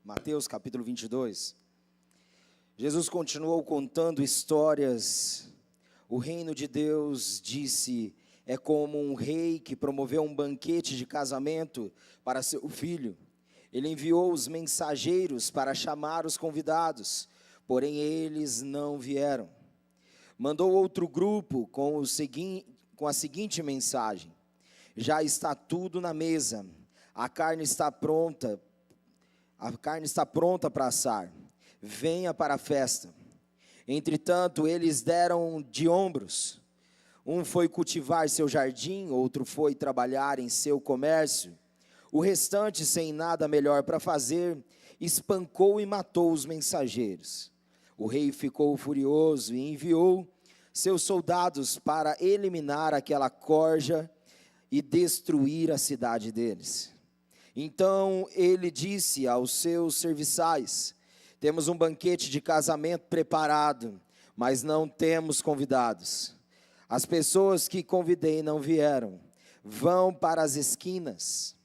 Mateus capítulo 22. Jesus continuou contando histórias. O reino de Deus, disse, é como um rei que promoveu um banquete de casamento para seu filho. Ele enviou os mensageiros para chamar os convidados, porém eles não vieram. Mandou outro grupo com a seguinte mensagem: já está tudo na mesa, a carne está pronta para assar, venha para a festa. Entretanto, eles deram de ombros. Um foi cultivar seu jardim, outro foi trabalhar em seu comércio. O restante, sem nada melhor para fazer, espancou e matou os mensageiros. O rei ficou furioso e enviou seus soldados para eliminar aquela corja e destruir a cidade deles. Então ele disse aos seus serviçais: temos um banquete de casamento preparado, mas não temos convidados. As pessoas que convidei não vieram. Vão para as esquinas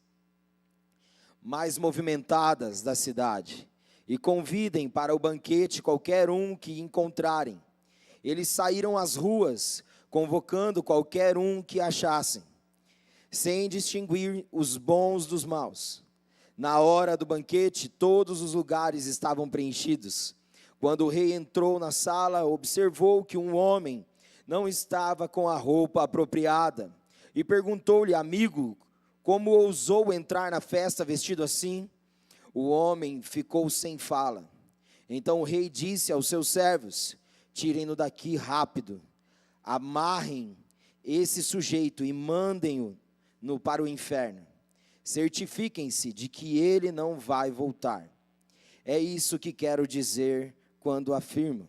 mais movimentadas da cidade e convidem para o banquete qualquer um que encontrarem. Eles saíram às ruas, convocando qualquer um que achassem, sem distinguir os bons dos maus. Na hora do banquete, todos os lugares estavam preenchidos. Quando o rei entrou na sala, observou que um homem não estava com a roupa apropriada e perguntou-lhe: amigo, como ousou entrar na festa vestido assim? O homem ficou sem fala. Então o rei disse aos seus servos: tirem-no daqui rápido, amarrem esse sujeito e mandem-o para o inferno. Certifiquem-se de que ele não vai voltar. É isso que quero dizer quando afirmo: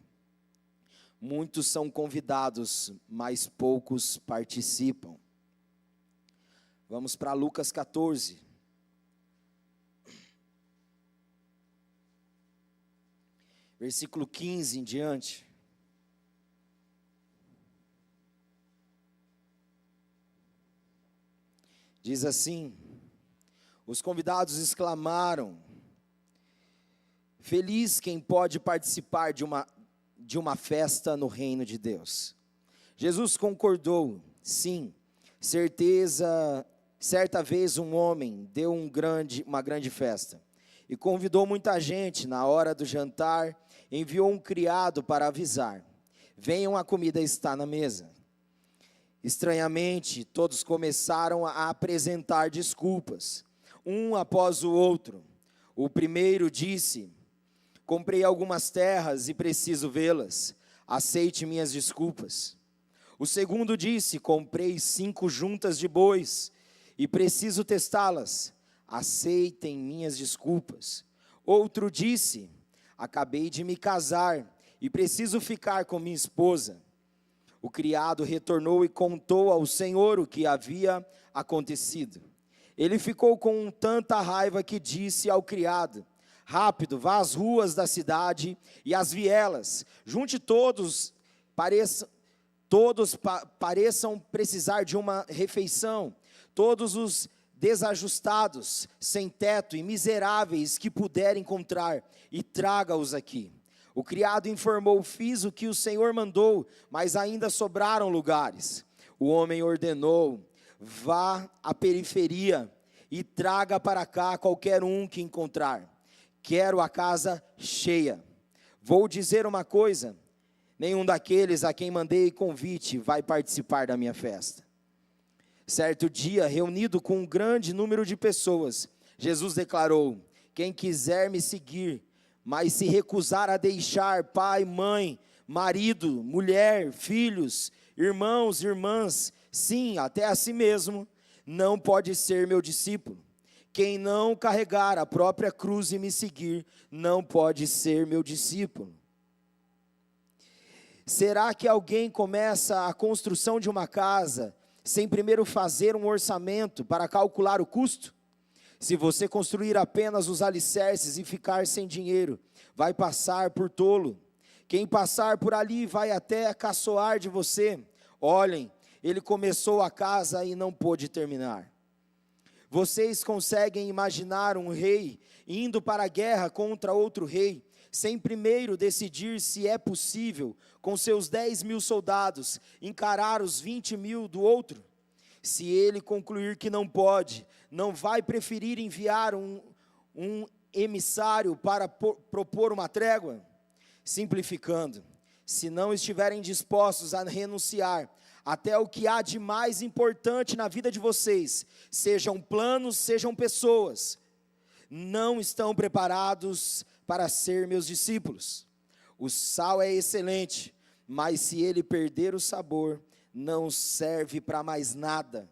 muitos são convidados, mas poucos participam. Vamos para Lucas 14. Versículo 15 em diante. Diz assim: os convidados exclamaram: feliz quem pode participar de uma festa no reino de Deus. Jesus concordou: sim, certa vez um homem deu uma grande festa e convidou muita gente. Na hora do jantar, enviou um criado para avisar: venham, a comida está na mesa. Estranhamente, todos começaram a apresentar desculpas, um após o outro. O primeiro disse: comprei algumas terras e preciso vê-las, aceite minhas desculpas. O segundo disse: comprei 5 juntas de bois e preciso testá-las, aceitem minhas desculpas. Outro disse: acabei de me casar e preciso ficar com minha esposa. O criado retornou e contou ao senhor o que havia acontecido. Ele ficou com tanta raiva que disse ao criado: rápido, vá às ruas da cidade e às vielas, junte todos, pareçam precisar de uma refeição, todos os desajustados, sem teto e miseráveis que puder encontrar, e traga-os aqui. O criado informou: fiz o que o Senhor mandou, mas ainda sobraram lugares. O homem ordenou: vá à periferia e traga para cá qualquer um que encontrar. Quero a casa cheia. Vou dizer uma coisa: nenhum daqueles a quem mandei convite vai participar da minha festa. Certo dia, reunido com um grande número de pessoas, Jesus declarou: quem quiser me seguir, mas se recusar a deixar pai, mãe, marido, mulher, filhos, irmãos, irmãs, sim, até a si mesmo, não pode ser meu discípulo. Quem não carregar a própria cruz e me seguir, não pode ser meu discípulo. Será que alguém começa a construção de uma casa sem primeiro fazer um orçamento para calcular o custo? Se você construir apenas os alicerces e ficar sem dinheiro, vai passar por tolo. Quem passar por ali vai até caçoar de você: olhem, ele começou a casa e não pôde terminar. Vocês conseguem imaginar um rei indo para a guerra contra outro rei, sem primeiro decidir se é possível, com seus 10.000 soldados, encarar os 20.000 do outro? Se ele concluir que não pode, não vai preferir enviar um emissário para propor uma trégua? Simplificando, se não estiverem dispostos a renunciar até o que há de mais importante na vida de vocês, sejam planos, sejam pessoas, não estão preparados para ser meus discípulos. O sal é excelente, mas se ele perder o sabor, não serve para mais nada.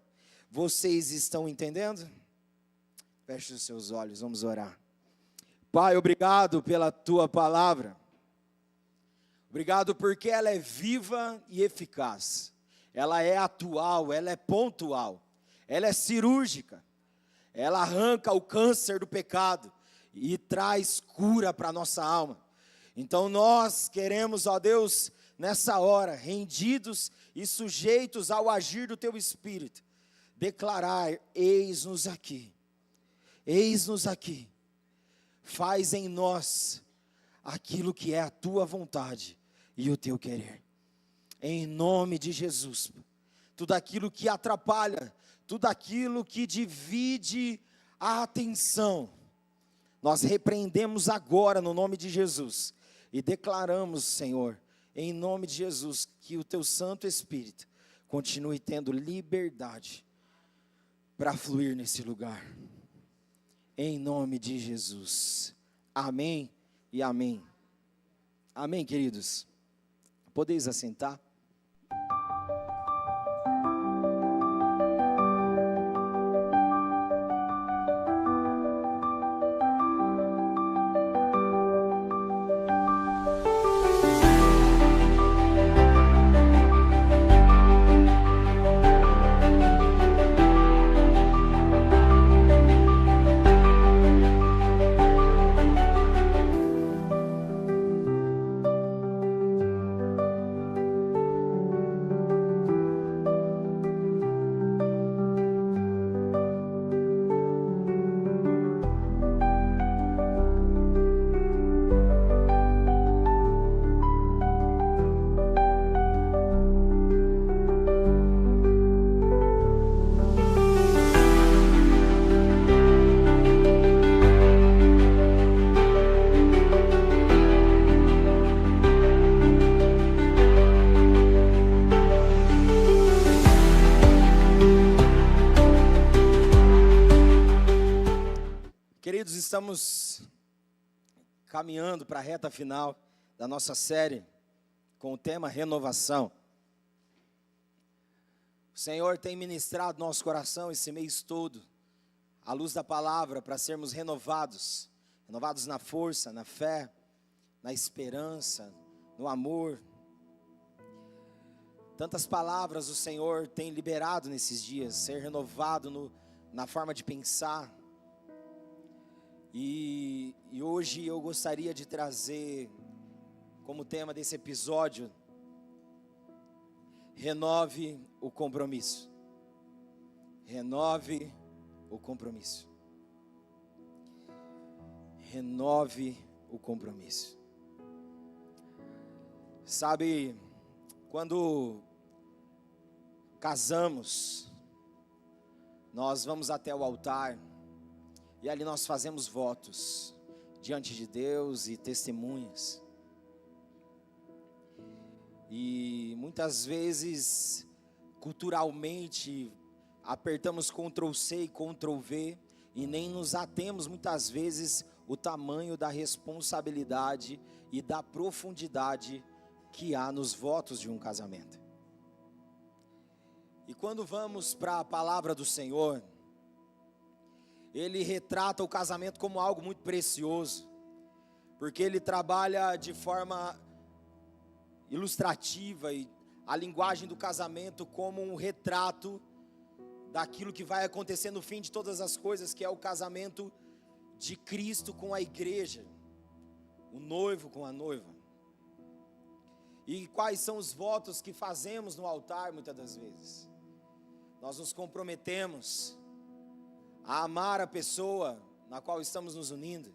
Vocês estão entendendo? Feche os seus olhos, vamos orar. Pai, obrigado pela tua palavra. Obrigado porque ela é viva e eficaz. Ela é atual, ela é pontual, ela é cirúrgica. Ela arranca o câncer do pecado e traz cura para a nossa alma. Então nós queremos, ó Deus, nessa hora, rendidos e sujeitos ao agir do Teu Espírito, declarar: eis-nos aqui, faz em nós aquilo que é a Tua vontade e o Teu querer, em nome de Jesus. Tudo aquilo que atrapalha, tudo aquilo que divide a atenção, nós repreendemos agora no nome de Jesus, e declaramos, Senhor, em nome de Jesus, que o Teu Santo Espírito continue tendo liberdade para fluir nesse lugar, em nome de Jesus, amém e amém. Amém, queridos. Podeis assentar. Queridos, estamos caminhando para a reta final da nossa série com o tema renovação. O Senhor tem ministrado nosso coração esse mês todo, à luz da palavra, para sermos renovados na força, na fé, na esperança, no amor. Tantas palavras o Senhor tem liberado nesses dias, ser renovado na forma de pensar. E hoje eu gostaria de trazer como tema desse episódio: renove o compromisso. Renove o compromisso. Renove o compromisso. Sabe, quando casamos, nós vamos até o altar e ali nós fazemos votos diante de Deus e testemunhas. E muitas vezes, culturalmente, apertamos Ctrl+C e Ctrl+V e nem nos atemos muitas vezes o tamanho da responsabilidade e da profundidade que há nos votos de um casamento. E quando vamos para a palavra do Senhor, Ele retrata o casamento como algo muito precioso, porque Ele trabalha de forma ilustrativa e a linguagem do casamento como um retrato daquilo que vai acontecer no fim de todas as coisas, que é o casamento de Cristo com a igreja, o noivo com a noiva. E quais são os votos que fazemos no altar muitas das vezes? Nós nos comprometemos a amar a pessoa na qual estamos nos unindo,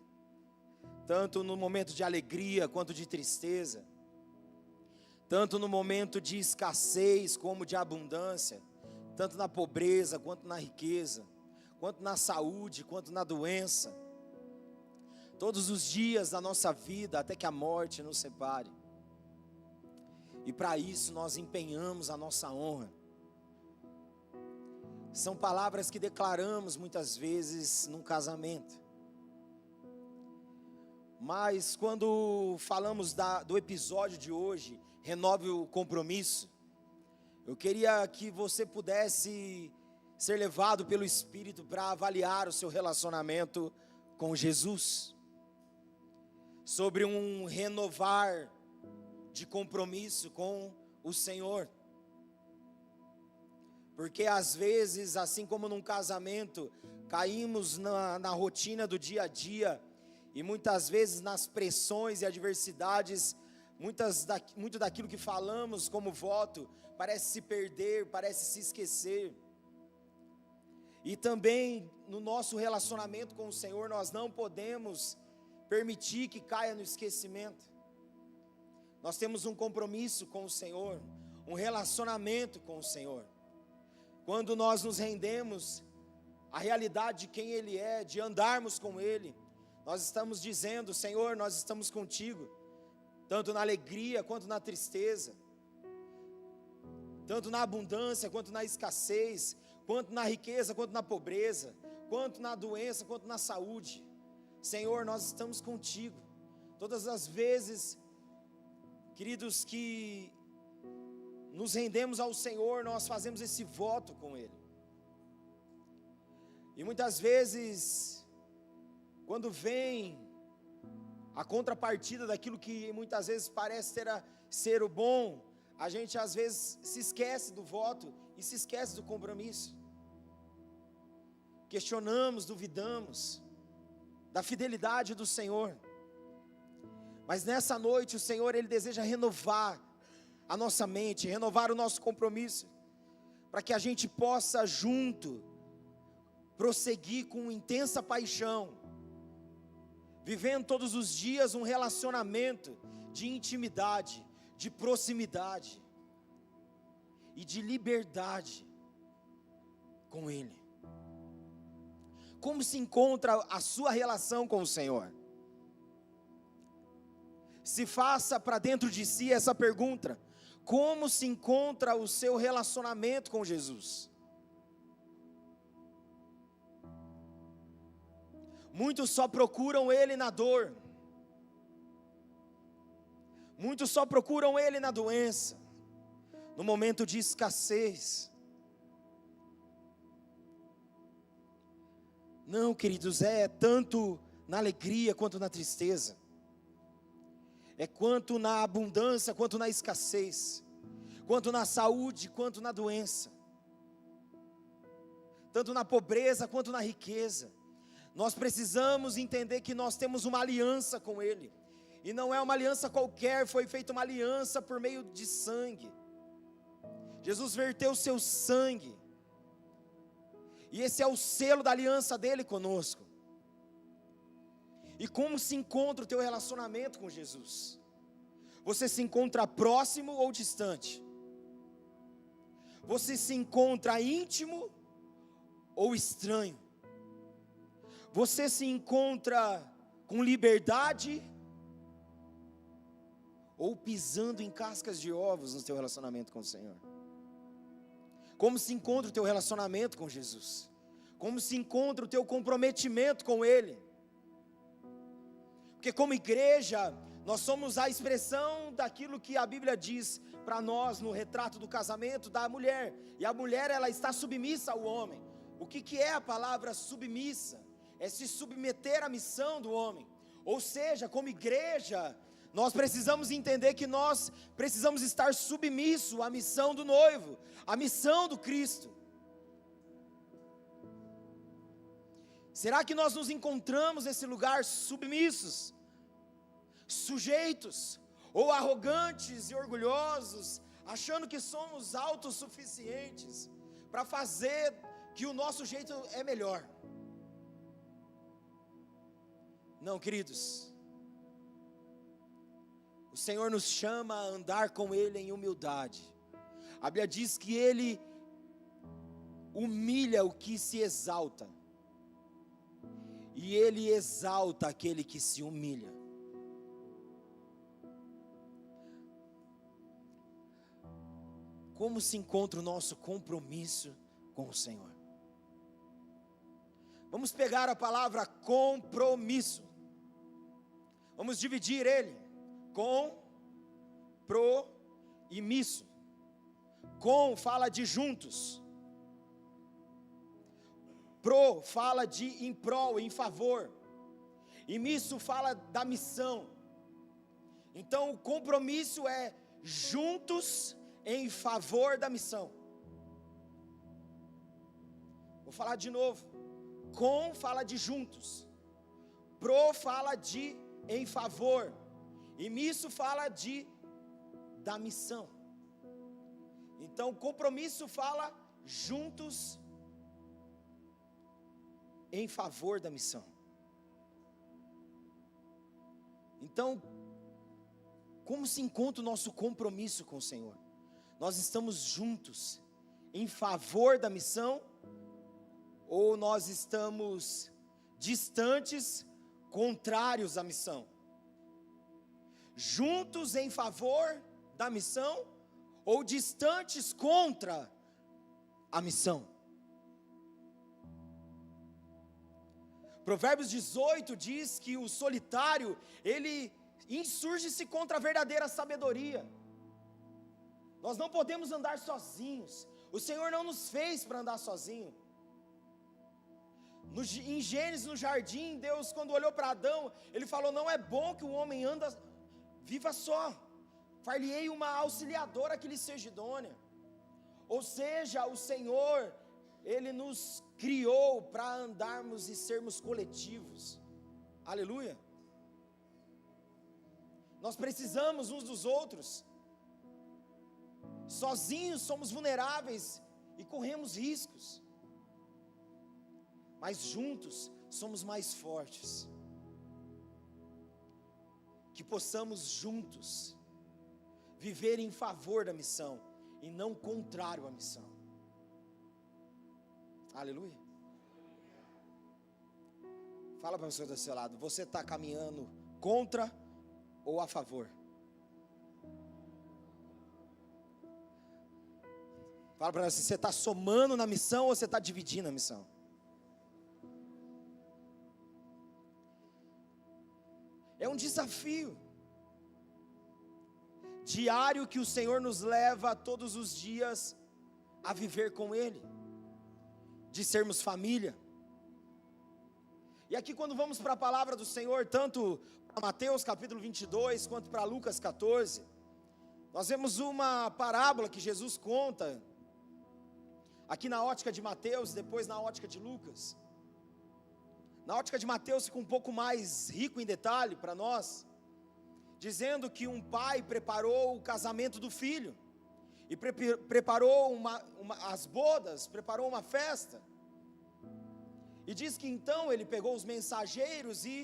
tanto no momento de alegria quanto de tristeza, tanto no momento de escassez como de abundância, tanto na pobreza quanto na riqueza, quanto na saúde, quanto na doença, todos os dias da nossa vida, até que a morte nos separe. E para isso nós empenhamos a nossa honra. São palavras que declaramos muitas vezes num casamento. Mas quando falamos do episódio de hoje, renove o compromisso, eu queria que você pudesse ser levado pelo Espírito para avaliar o seu relacionamento com Jesus, sobre um renovar de compromisso com o Senhor. Porque às vezes, assim como num casamento, caímos na rotina do dia a dia, e muitas vezes nas pressões e adversidades, muito daquilo que falamos como voto, parece se perder, parece se esquecer. E também no nosso relacionamento com o Senhor, nós não podemos permitir que caia no esquecimento. Nós temos um compromisso com o Senhor, um relacionamento com o Senhor. Quando nós nos rendemos à realidade de quem Ele é, de andarmos com Ele, nós estamos dizendo: Senhor, nós estamos contigo, tanto na alegria quanto na tristeza, tanto na abundância quanto na escassez, quanto na riqueza quanto na pobreza, quanto na doença quanto na saúde. Senhor, nós estamos contigo. Todas as vezes, queridos, que nos rendemos ao Senhor, nós fazemos esse voto com Ele. E muitas vezes, quando vem a contrapartida daquilo que muitas vezes parece ser o bom, a gente às vezes se esquece do voto e se esquece do compromisso. Questionamos, duvidamos da fidelidade do Senhor. Mas nessa noite o Senhor, Ele deseja renovar a nossa mente, renovar o nosso compromisso, para que a gente possa junto prosseguir com intensa paixão, vivendo todos os dias um relacionamento de intimidade, de proximidade e de liberdade com Ele. Como se encontra a sua relação com o Senhor? Se faça para dentro de si essa pergunta: como se encontra o seu relacionamento com Jesus? Muitos só procuram Ele na dor, muitos só procuram Ele na doença, no momento de escassez. Não, queridos, é tanto na alegria quanto na tristeza, é quanto na abundância quanto na escassez, quanto na saúde quanto na doença, tanto na pobreza quanto na riqueza. Nós precisamos entender que nós temos uma aliança com Ele, e não é uma aliança qualquer, foi feita uma aliança por meio de sangue. Jesus verteu o seu sangue, e esse é o selo da aliança dele conosco. E como se encontra o teu relacionamento com Jesus? Você se encontra próximo ou distante? Você se encontra íntimo ou estranho? Você se encontra com liberdade ou pisando em cascas de ovos no teu relacionamento com o Senhor? Como se encontra o teu relacionamento com Jesus? Como se encontra o teu comprometimento com Ele? Porque como igreja, nós somos a expressão daquilo que a Bíblia diz para nós no retrato do casamento da mulher. E a mulher, ela está submissa ao homem. O que é a palavra submissa? É se submeter à missão do homem. Ou seja, como igreja, nós precisamos entender que nós precisamos estar submissos à missão do noivo, à missão do Cristo. Será que nós nos encontramos nesse lugar submissos, sujeitos, ou arrogantes e orgulhosos, achando que somos autossuficientes, para fazer que o nosso jeito é melhor? Não, queridos, o Senhor nos chama a andar com Ele em humildade. A Bíblia diz que Ele humilha o que se exalta, e Ele exalta aquele que se humilha. Como se encontra o nosso compromisso com o Senhor? Vamos pegar a palavra compromisso, vamos dividir ele: com, pro e misso. Com fala de juntos, pro fala de em prol, em favor, e misso fala da missão. Então o compromisso é juntos em favor da missão. Vou falar de novo. Com fala de juntos, pro fala de em favor, e misso fala de da missão. Então compromisso fala juntos em favor da missão. Então, como se encontra o nosso compromisso com o Senhor? Nós estamos juntos em favor da missão, ou nós estamos distantes, contrários à missão? Juntos em favor da missão, ou distantes contra a missão? Provérbios 18 diz que o solitário, ele insurge-se contra a verdadeira sabedoria. Nós não podemos andar sozinhos. O Senhor não nos fez para andar sozinho. Em Gênesis, no jardim, Deus, quando olhou para Adão, Ele falou: não é bom que o homem viva só, far-lhe-ei uma auxiliadora que lhe seja idônea. Ou seja, o Senhor, Ele nos criou para andarmos e sermos coletivos. Aleluia. Nós precisamos uns dos outros. Sozinhos somos vulneráveis e corremos riscos, mas juntos somos mais fortes. Que possamos juntos viver em favor da missão e não contrário à missão. Aleluia. Fala para o pessoa do seu lado: você está caminhando contra ou a favor? Fala para ela: você está somando na missão ou você está dividindo a missão? É um desafio diário que o Senhor nos leva todos os dias a viver com Ele, de sermos família. E aqui, quando vamos para a palavra do Senhor, tanto para Mateus capítulo 22, quanto para Lucas 14, nós vemos uma parábola que Jesus conta, aqui na ótica de Mateus, depois na ótica de Lucas. Na ótica de Mateus fica um pouco mais rico em detalhe para nós, dizendo que um pai preparou o casamento do filho, e preparou as bodas, preparou uma festa, e diz que então ele pegou os mensageiros e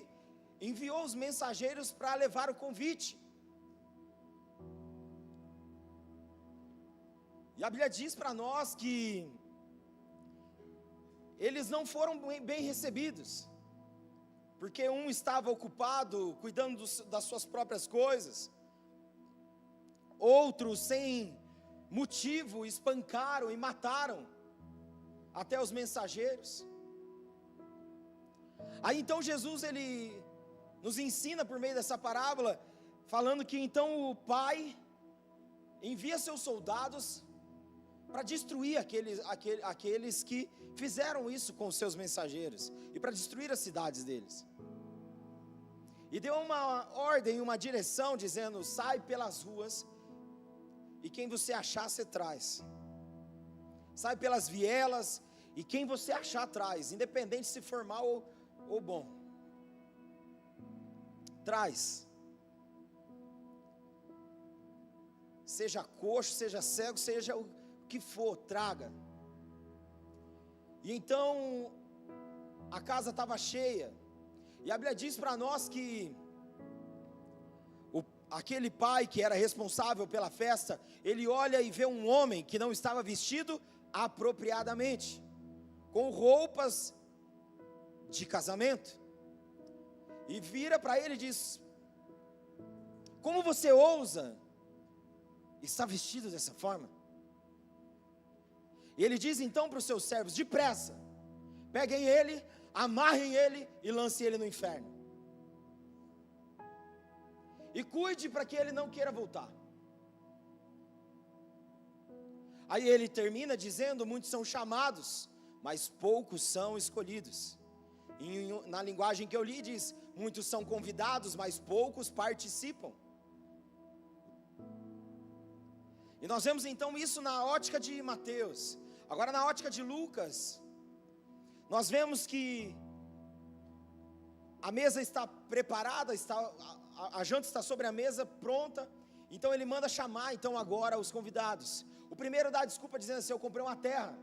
enviou os mensageiros para levar o convite. E a Bíblia diz para nós que eles não foram bem recebidos, porque um estava ocupado cuidando das suas próprias coisas, outros sem motivo espancaram e mataram até os mensageiros. Aí então Jesus, ele nos ensina por meio dessa parábola, falando que então o pai envia seus soldados para destruir aqueles que fizeram isso com os seus mensageiros, e para destruir as cidades deles. E deu uma ordem, uma direção, dizendo: sai pelas ruas, e quem você achar, você traz. Sai pelas vielas, e quem você achar, traz, independente se for mal ou bom. Traz. Seja coxo, seja cego, seja o que for, traga. E então a casa estava cheia, E a Bíblia diz para nós que aquele pai que era responsável pela festa, ele olha e vê um homem que não estava vestido apropriadamente, com roupas de casamento, e vira para ele e diz: como você ousa estar vestido dessa forma? E ele diz então para os seus servos: depressa, peguem ele, amarrem ele e lancem ele no inferno, e cuide para que ele não queira voltar. Aí ele termina dizendo: muitos são chamados, mas poucos são escolhidos. Na linguagem que eu li diz: muitos são convidados, mas poucos participam. E nós vemos então isso na ótica de Mateus. Agora na ótica de Lucas, nós vemos que a mesa está preparada, a janta está sobre a mesa, pronta. Então ele manda chamar então agora os convidados. O primeiro dá desculpa dizendo assim: eu comprei uma terra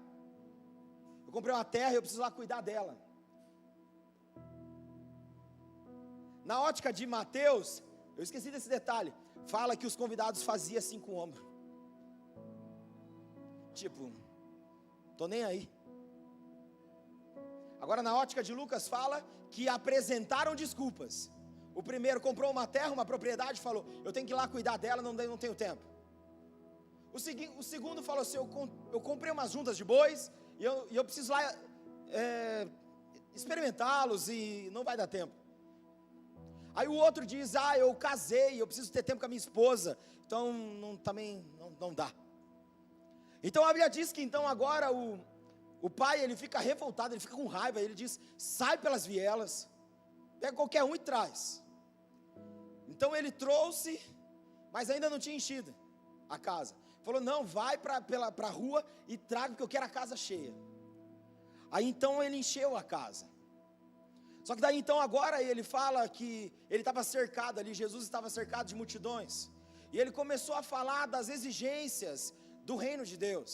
e eu preciso lá cuidar dela. Na ótica de Mateus, eu esqueci desse detalhe, fala que os convidados faziam assim com o ombro, tipo, tô nem aí. Agora na ótica de Lucas fala que apresentaram desculpas. O primeiro comprou uma terra, uma propriedade, falou: eu tenho que ir lá cuidar dela, não tenho tempo. O segundo falou assim: eu comprei umas juntas de bois, e eu preciso lá experimentá-los, e não vai dar tempo. Aí o outro diz: eu casei, eu preciso ter tempo com a minha esposa, então também não dá. Então a Bíblia diz que então agora o pai, ele fica revoltado, ele fica com raiva, ele diz: sai pelas vielas, pega qualquer um e traz. Então ele trouxe, mas ainda não tinha enchido a casa. Falou: não, vai para a rua e traga, porque eu quero a casa cheia. Aí então ele encheu a casa. Só que daí então agora ele fala que ele estava cercado ali, Jesus estava cercado de multidões. E ele começou a falar das exigências do reino de Deus,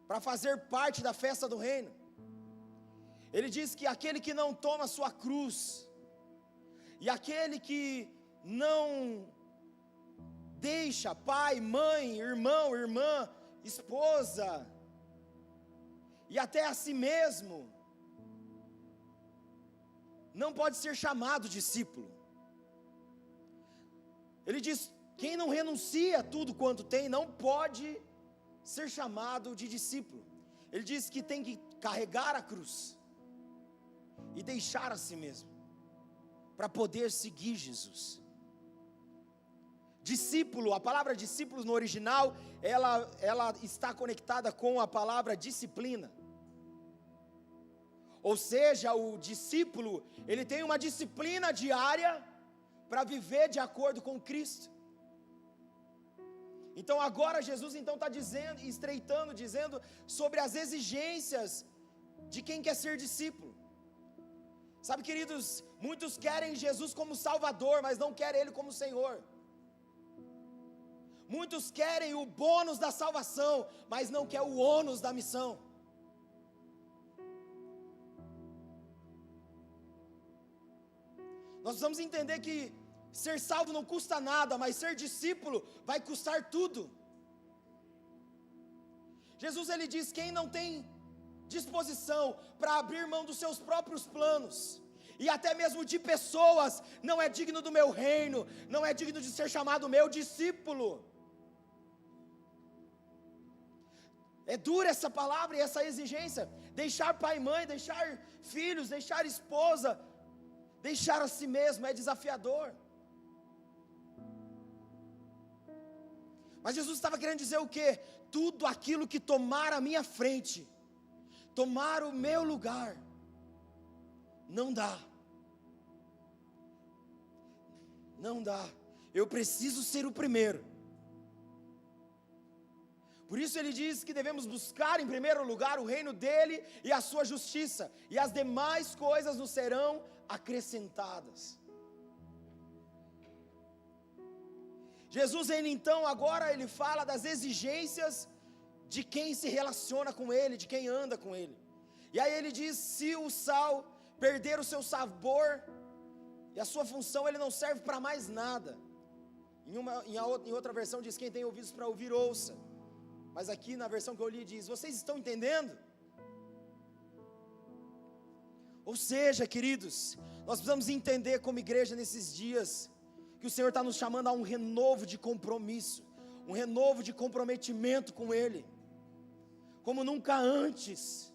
para fazer parte da festa do reino. Ele diz que aquele que não toma sua cruz, e aquele que não deixa pai, mãe, irmão, irmã, esposa, e até a si mesmo, não pode ser chamado discípulo. Ele diz: quem não renuncia a tudo quanto tem, não pode ser chamado de discípulo. Ele diz que tem que carregar a cruz e deixar a si mesmo, para poder seguir Jesus. Discípulo, a palavra discípulo no original, ela está conectada com a palavra disciplina. Ou seja, o discípulo, ele tem uma disciplina diária para viver de acordo com Cristo. Então agora Jesus então está dizendo sobre as exigências de quem quer ser discípulo. Sabe, queridos, muitos querem Jesus como Salvador, mas não querem Ele como Senhor. Muitos querem o bônus da salvação, mas não querem o ônus da missão. Nós precisamos entender que ser salvo não custa nada, mas ser discípulo vai custar tudo. Jesus, ele diz: quem não tem disposição para abrir mão dos seus próprios planos, e até mesmo de pessoas, não é digno do meu reino, não é digno de ser chamado meu discípulo. É dura essa palavra e essa exigência. Deixar pai e mãe, deixar filhos, deixar esposa, deixar a si mesmo é desafiador. Mas Jesus estava querendo dizer o quê? Tudo aquilo que tomar a minha frente, tomar o meu lugar, não dá. Não dá. Eu preciso ser o primeiro. Por isso ele diz que devemos buscar em primeiro lugar o reino dele e a sua justiça, e as demais coisas nos serão acrescentadas. Jesus, ele então agora ele fala das exigências de quem se relaciona com ele, de quem anda com ele. E aí ele diz: se o sal perder o seu sabor, e a sua função ele não serve para mais nada. Em outra versão diz: quem tem ouvidos para ouvir, ouça. Mas aqui na versão que eu li diz: vocês estão entendendo? Ou seja, queridos, nós precisamos entender como igreja nesses dias, que o Senhor está nos chamando a um renovo de compromisso, um renovo de comprometimento com Ele, como nunca antes.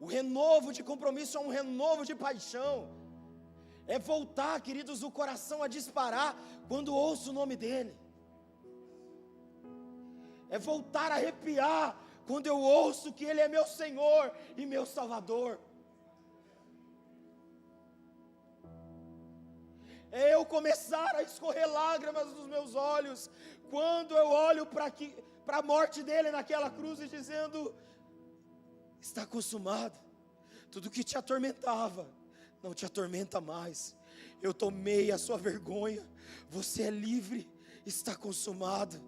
O renovo de compromisso é um renovo de paixão, é voltar, queridos, o coração a disparar quando ouço o nome dEle, é voltar a arrepiar quando eu ouço que Ele é meu Senhor e meu Salvador. É eu começar a escorrer lágrimas dos meus olhos quando eu olho para a morte dEle naquela cruz e dizendo: está consumado, tudo que te atormentava não te atormenta mais, eu tomei a sua vergonha, você é livre, está consumado.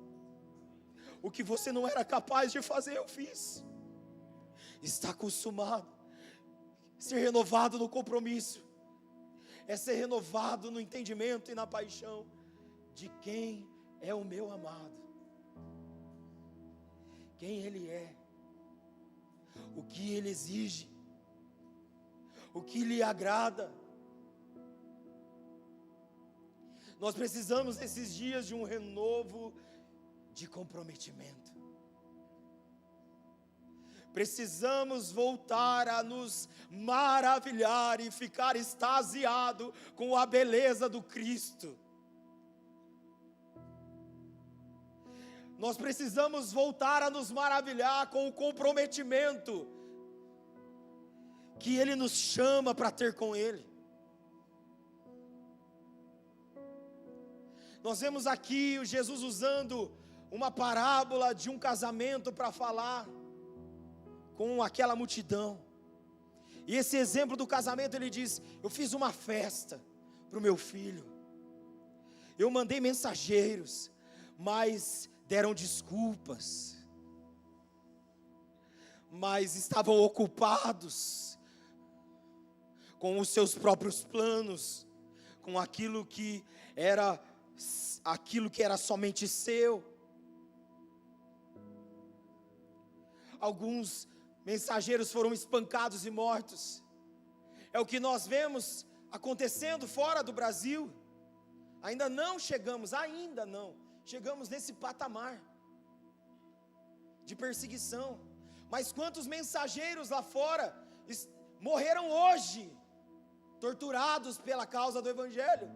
O que você não era capaz de fazer, eu fiz. Está consumado. Ser renovado no compromisso é ser renovado no entendimento e na paixão de quem é o meu amado, quem Ele é, o que Ele exige, o que lhe agrada. Nós precisamos nesses dias de um renovo de comprometimento. Precisamos voltar a nos maravilhar e ficar extasiado com a beleza do Cristo. Nós precisamos voltar a nos maravilhar com o comprometimento que Ele nos chama para ter com Ele. Nós vemos aqui o Jesus usando uma parábola de um casamento para falar com aquela multidão. E esse exemplo do casamento, ele diz: eu fiz uma festa para o meu filho, eu mandei mensageiros, mas deram desculpas, mas estavam ocupados com os seus próprios planos, com aquilo que era somente seu. Alguns mensageiros foram espancados e mortos. É o que nós vemos acontecendo fora do Brasil. Ainda não chegamos nesse patamar de perseguição. Mas quantos mensageiros lá fora morreram hoje, torturados pela causa do Evangelho?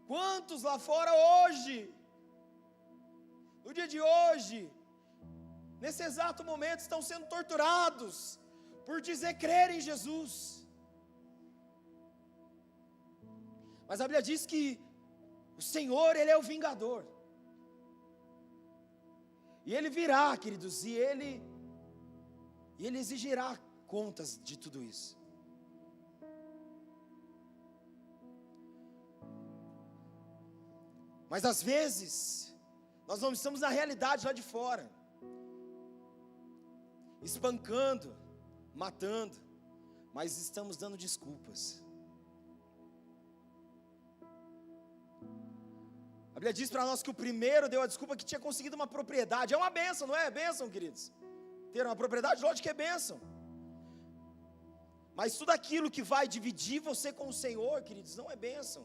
Quantos lá fora hoje, no dia de hoje, nesse exato momento, estão sendo torturados por dizer crer em Jesus? Mas a Bíblia diz que o Senhor, Ele é o vingador, e Ele virá, queridos, e Ele exigirá contas de tudo isso. Mas às vezes nós não estamos na realidade lá de fora, espancando, matando, mas estamos dando desculpas. A Bíblia diz para nós que o primeiro deu a desculpa que tinha conseguido uma propriedade. É uma bênção, não é? É bênção, queridos. Ter uma propriedade, lógico que é bênção. Mas tudo aquilo que vai dividir você com o Senhor, queridos, não é bênção.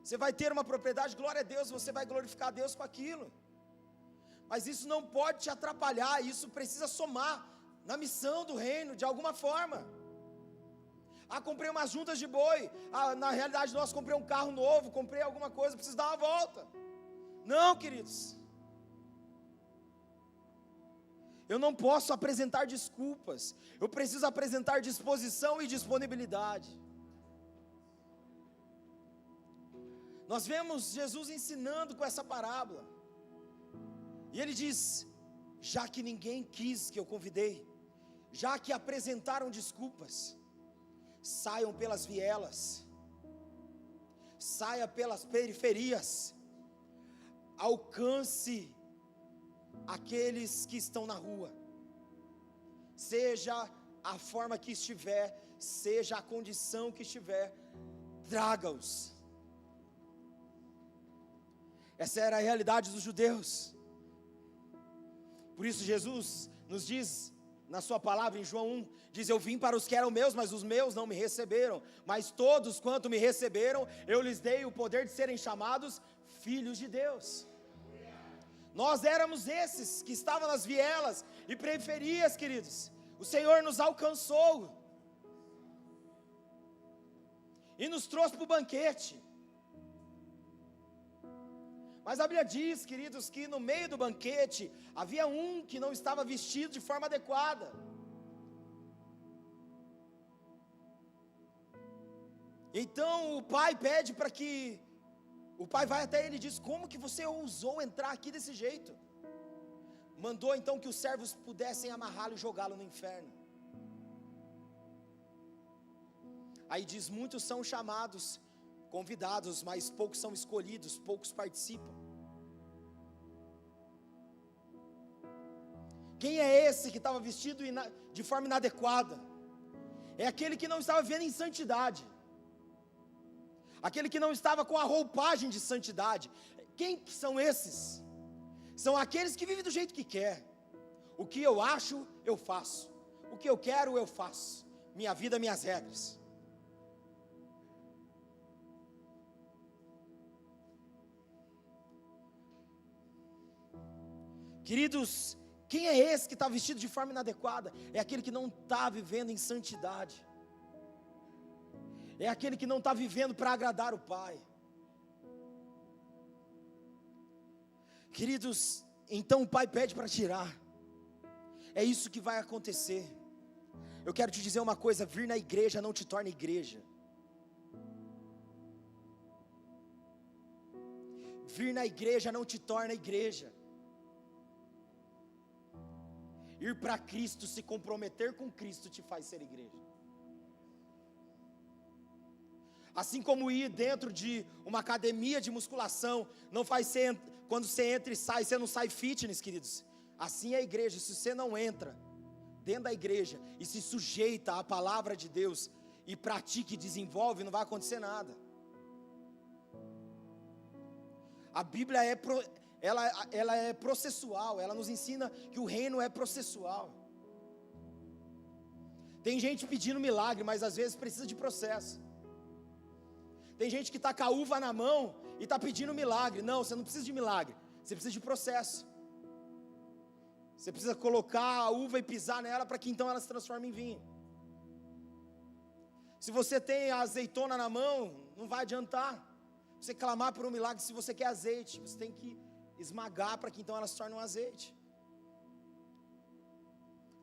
Você vai ter uma propriedade, glória a Deus, você vai glorificar a Deus com aquilo. Mas isso não pode te atrapalhar, isso precisa somar na missão do reino, de alguma forma. Comprei umas juntas de boi, na realidade nós comprei um carro novo, comprei alguma coisa, preciso dar uma volta. Não, queridos, eu não posso apresentar desculpas, eu preciso apresentar disposição e disponibilidade. Nós vemos Jesus ensinando com essa parábola, e Ele diz: já que ninguém quis que eu convidei, já que apresentaram desculpas, saiam pelas vielas, saia pelas periferias, alcance aqueles que estão na rua, seja a forma que estiver, seja a condição que estiver, traga-os. Essa era a realidade dos judeus. Por isso Jesus nos diz na sua palavra em João 1, diz: eu vim para os que eram meus, mas os meus não me receberam, mas todos quanto me receberam, eu lhes dei o poder de serem chamados filhos de Deus. Nós éramos esses que estavam nas vielas e periferias, queridos. O Senhor nos alcançou e nos trouxe para o banquete. Mas a Bíblia diz, queridos, que no meio do banquete havia um que não estava vestido de forma adequada. Então o pai pede para que, o pai vai até ele e diz: como que você ousou entrar aqui desse jeito? Mandou então que os servos pudessem amarrá-lo e jogá-lo no inferno. Aí diz: muitos são chamados, convidados, mas poucos são escolhidos, poucos participam. Quem é esse que estava vestido de forma inadequada? É aquele que não estava vivendo em santidade, aquele que não estava com a roupagem de santidade. Quem que são esses? São aqueles que vivem do jeito que quer. O que eu acho, eu faço. O que eu quero, eu faço. Minha vida, minhas regras. Queridos, quem é esse que está vestido de forma inadequada? É aquele que não está vivendo em santidade. É aquele que não está vivendo para agradar o Pai. Queridos, então o Pai pede para tirar. É isso que vai acontecer. Eu quero te dizer uma coisa: vir na igreja não te torna igreja. Vir na igreja não te torna igreja. Ir para Cristo, se comprometer com Cristo, te faz ser igreja. Assim como ir dentro de uma academia de musculação não faz ser, quando você entra e sai, você não sai fitness, queridos. Assim é a igreja. Se você não entra dentro da igreja e se sujeita à palavra de Deus e pratica e desenvolve, não vai acontecer nada. A Bíblia ela é processual, ela nos ensina que o reino é processual. Tem gente pedindo milagre, mas às vezes precisa de processo. Tem gente que está com a uva na mão e está pedindo milagre. Não, você não precisa de milagre, você precisa de processo. Você precisa colocar a uva e pisar nela para que então ela se transforme em vinho. Se você tem a azeitona na mão, não vai adiantar você clamar por um milagre. Se você quer azeite, você tem que esmagar para que então ela se torne um azeite.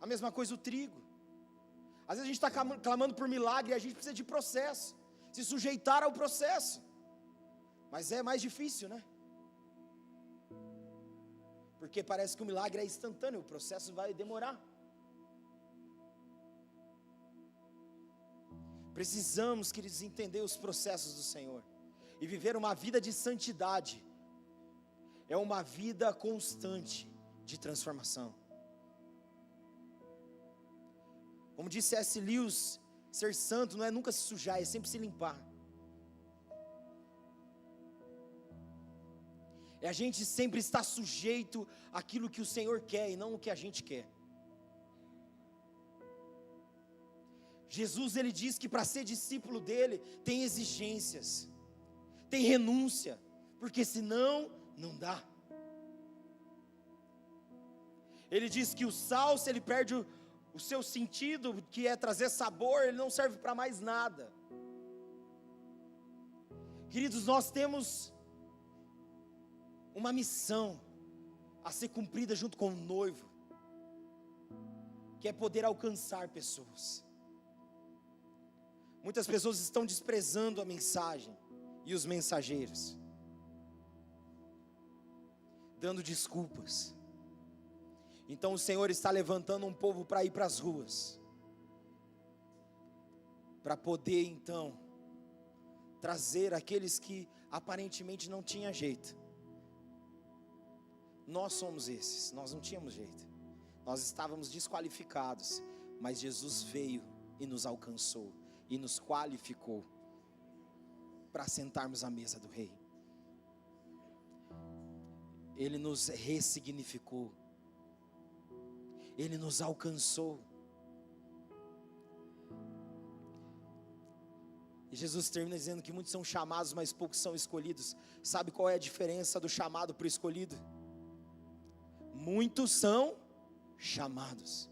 A mesma coisa o trigo. Às vezes a gente está clamando por milagre e a gente precisa de processo, se sujeitar ao processo. Mas é mais difícil, né? Porque parece que o milagre é instantâneo, o processo vai demorar. Precisamos, queridos, entender os processos do Senhor e viver uma vida de santidade. É uma vida constante de transformação. Como disse C.S. Lewis, ser santo não é nunca se sujar, é sempre se limpar. É a gente sempre estar sujeito àquilo que o Senhor quer e não o que a gente quer. Jesus, ele diz que para ser discípulo dele tem exigências, tem renúncia, porque senão não dá. Ele diz que o sal, se ele perde o seu sentido, que é trazer sabor, ele não serve para mais nada. Queridos, nós temos uma missão a ser cumprida junto com o noivo, que é poder alcançar pessoas. Muitas pessoas estão desprezando a mensagem e os mensageiros, dando desculpas. Então o Senhor está levantando um povo para ir para as ruas, para poder então trazer aqueles que aparentemente não tinham jeito. Nós somos esses, nós não tínhamos jeito, nós estávamos desqualificados, mas Jesus veio e nos alcançou e nos qualificou para sentarmos à mesa do Rei. Ele nos ressignificou, Ele nos alcançou. E Jesus termina dizendo que muitos são chamados, mas poucos são escolhidos. Sabe qual é a diferença do chamado para o escolhido? Muitos são chamados,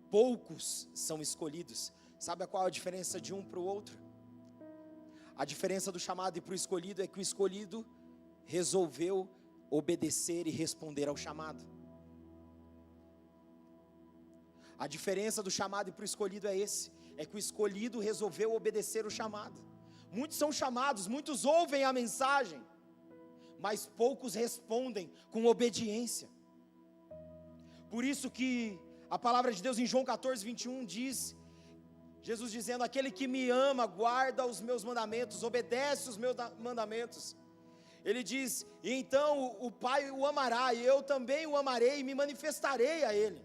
poucos são escolhidos. Sabe qual é a diferença de um para o outro? A diferença do chamado e para o escolhido é que o escolhido resolveu obedecer e responder ao chamado. A diferença do chamado e para o escolhido é que o escolhido resolveu obedecer o chamado. Muitos são chamados, muitos ouvem a mensagem, mas poucos respondem com obediência. Por isso que a palavra de Deus em João 14, 21 diz, Jesus dizendo: aquele que me ama, guarda os meus mandamentos, obedece os meus mandamentos. Ele diz: e então o Pai o amará, e eu também o amarei e me manifestarei a Ele.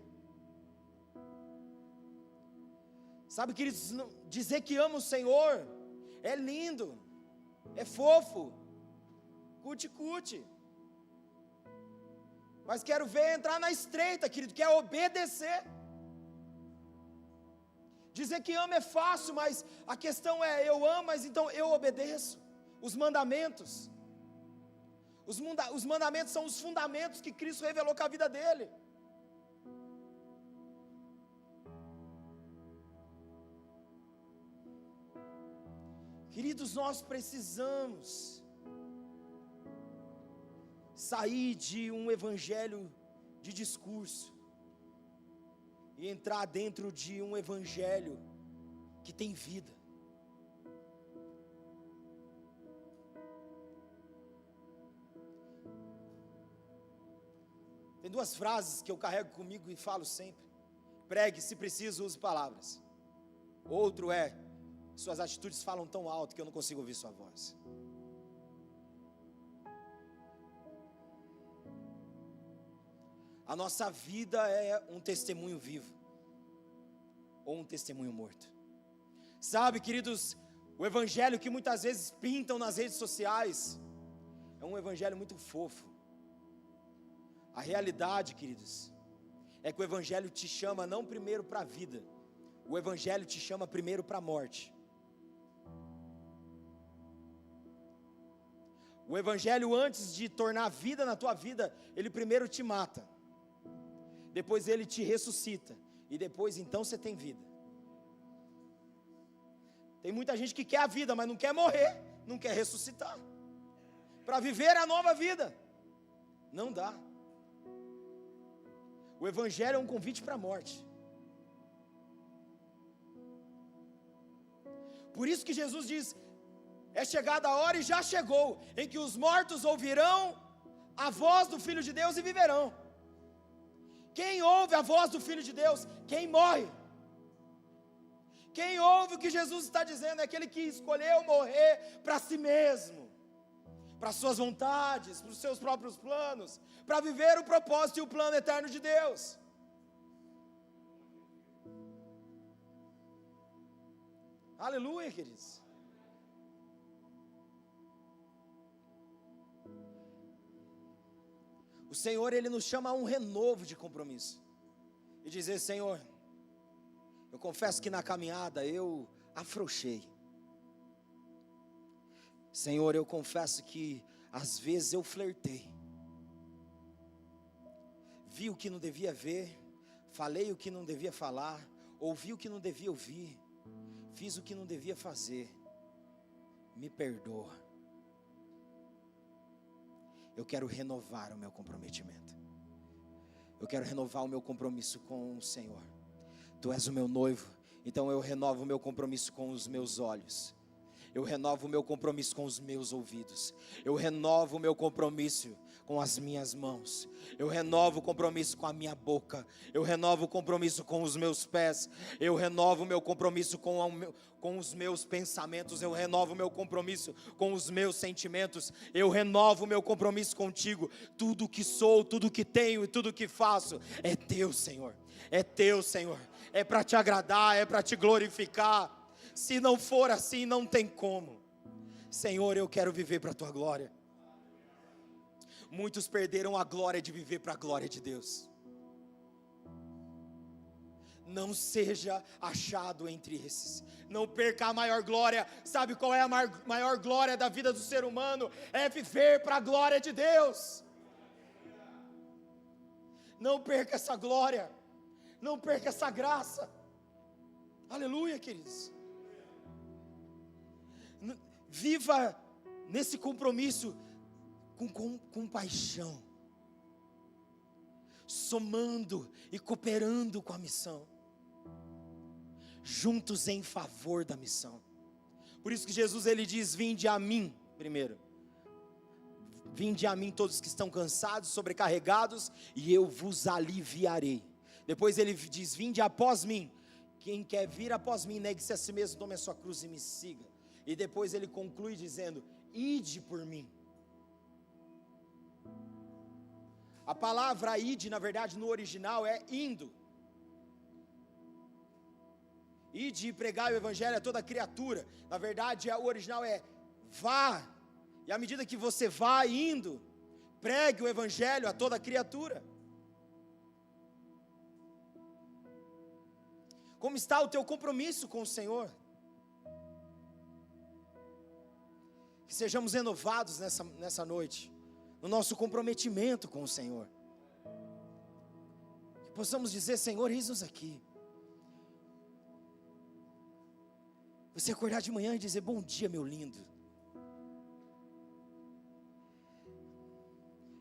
Sabe, queridos, dizer que ama o Senhor é lindo, é fofo, cuti-cuti. Mas quero ver entrar na estreita, querido, que é obedecer. Dizer que ama é fácil, mas a questão é: eu amo, mas então eu obedeço os mandamentos. Os mandamentos são os fundamentos que Cristo revelou com a vida dele. Queridos, nós precisamos sair de um evangelho de discurso e entrar dentro de um evangelho que tem vida. Tem duas frases que eu carrego comigo e falo sempre: pregue, se preciso, use palavras. Outro é: suas atitudes falam tão alto que eu não consigo ouvir sua voz. A nossa vida é um testemunho vivo ou um testemunho morto. Sabe, queridos, o evangelho que muitas vezes pintam nas redes sociais é um evangelho muito fofo. A realidade, queridos, é que o evangelho te chama não primeiro para a vida, o evangelho te chama primeiro para a morte. O evangelho, antes de tornar vida na tua vida, ele primeiro te mata, depois ele te ressuscita, e depois então você tem vida. Tem muita gente que quer a vida, mas não quer morrer, não quer ressuscitar para viver a nova vida. Não dá. O evangelho é um convite para a morte. Por isso que Jesus diz: é chegada a hora, e já chegou, em que os mortos ouvirão a voz do Filho de Deus e viverão. Quem ouve a voz do Filho de Deus? Quem morre. Quem ouve o que Jesus está dizendo é aquele que escolheu morrer para si mesmo, para suas vontades, para os seus próprios planos, para viver o propósito e o plano eterno de Deus. Aleluia, queridos. O Senhor, Ele nos chama a um renovo de compromisso, e dizer: Senhor, eu confesso que na caminhada eu afrouxei. Senhor, eu confesso que às vezes eu flertei, vi o que não devia ver, falei o que não devia falar, ouvi o que não devia ouvir, fiz o que não devia fazer. Me perdoa. Eu quero renovar o meu comprometimento. Eu quero renovar o meu compromisso com o Senhor. Tu és o meu noivo, então eu renovo o meu compromisso com os meus olhos. Eu renovo o meu compromisso com os meus ouvidos. Eu renovo o meu compromisso com as minhas mãos. Eu renovo o compromisso com a minha boca. Eu renovo o compromisso com os meus pés. Eu renovo o meu compromisso com os meus pensamentos. Eu renovo o meu compromisso com os meus sentimentos. Eu renovo o meu compromisso contigo. Tudo que sou, tudo que tenho e tudo que faço é teu, Senhor. É teu, Senhor. É para te agradar, é para te glorificar. Se não for assim, não tem como. Senhor, eu quero viver para a tua glória. Muitos perderam a glória de viver para a glória de Deus. Não seja achado entre esses. Não perca a maior glória. Sabe qual é a maior glória da vida do ser humano? É viver para a glória de Deus. Não perca essa glória. Não perca essa graça. Aleluia, queridos. Viva nesse compromisso com paixão, somando e cooperando com a missão, juntos em favor da missão. Por isso que Jesus ele diz: vinde a mim, primeiro, vinde a mim todos que estão cansados, sobrecarregados, e eu vos aliviarei. Depois ele diz: vinde após mim, quem quer vir após mim, negue-se a si mesmo, tome a sua cruz e me siga. E depois ele conclui dizendo: ide por mim. A palavra ide, na verdade, no original é indo. Ide e pregai o evangelho a toda criatura. Na verdade, o original é vá. E à medida que você vai indo, pregue o evangelho a toda criatura. Como está o teu compromisso com o Senhor? Que sejamos renovados nessa noite, no nosso comprometimento com o Senhor. Que possamos dizer: Senhor, eis-nos aqui. Você acordar de manhã e dizer: bom dia, meu lindo.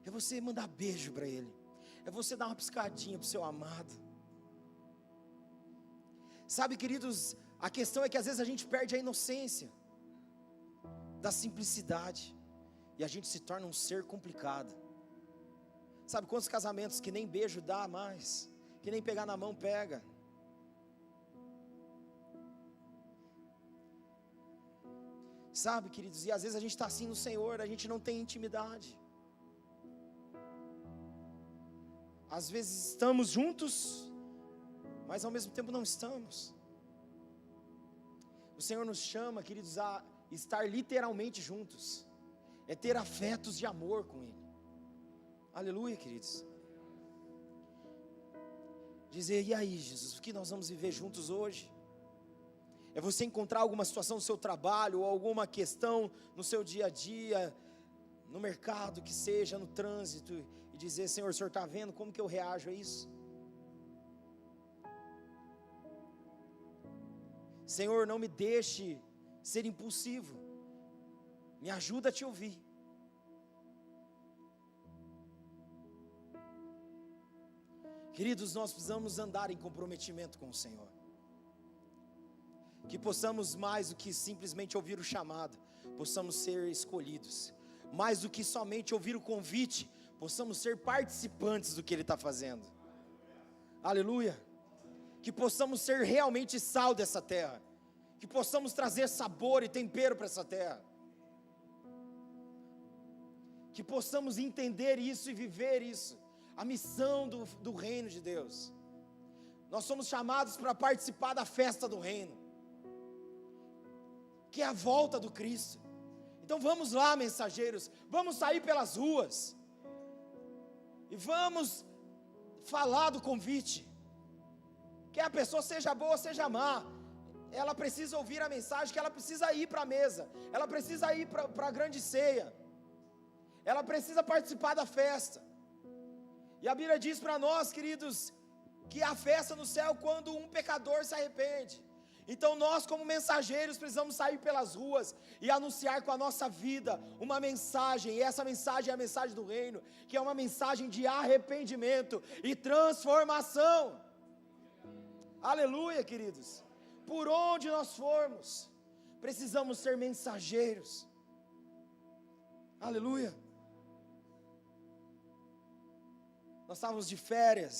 É você mandar beijo para Ele. É você dar uma piscadinha para o seu amado. Sabe, queridos, a questão é que às vezes a gente perde a inocência da simplicidade, e a gente se torna um ser complicado. Sabe quantos casamentos que nem beijo dá mais, que nem pegar na mão pega? Sabe, queridos, e às vezes a gente está assim no Senhor, a gente não tem intimidade. Às vezes estamos juntos, mas ao mesmo tempo não estamos. O Senhor nos chama, queridos, a estar literalmente juntos, é ter afetos de amor com Ele. Aleluia, queridos. Dizer: e aí, Jesus, o que nós vamos viver juntos hoje? É você encontrar alguma situação no seu trabalho, ou alguma questão no seu dia a dia, no mercado, que seja, no trânsito, e dizer: Senhor, o Senhor está vendo como que eu reajo a isso? Senhor, não me deixe ser impulsivo, me ajuda a te ouvir. Queridos, nós precisamos andar em comprometimento com o Senhor, que possamos mais do que simplesmente ouvir o chamado, possamos ser escolhidos, mais do que somente ouvir o convite, possamos ser participantes do que Ele está fazendo. Aleluia. Que possamos ser realmente sal dessa terra, que possamos trazer sabor e tempero para essa terra, que possamos entender isso e viver isso, a missão do reino de Deus. Nós somos chamados para participar da festa do reino, que é a volta do Cristo. Então vamos lá, mensageiros, vamos sair pelas ruas, e vamos falar do convite, que a pessoa seja boa, seja má, ela precisa ouvir a mensagem, que ela precisa ir para a mesa, ela precisa ir para a grande ceia, ela precisa participar da festa. E a Bíblia diz para nós, queridos, que há festa no céu quando um pecador se arrepende. Então nós, como mensageiros, precisamos sair pelas ruas e anunciar com a nossa vida uma mensagem, e essa mensagem é a mensagem do reino, que é uma mensagem de arrependimento e transformação. Aleluia, queridos. Por onde nós formos, precisamos ser mensageiros. Aleluia. Nós estávamos de férias,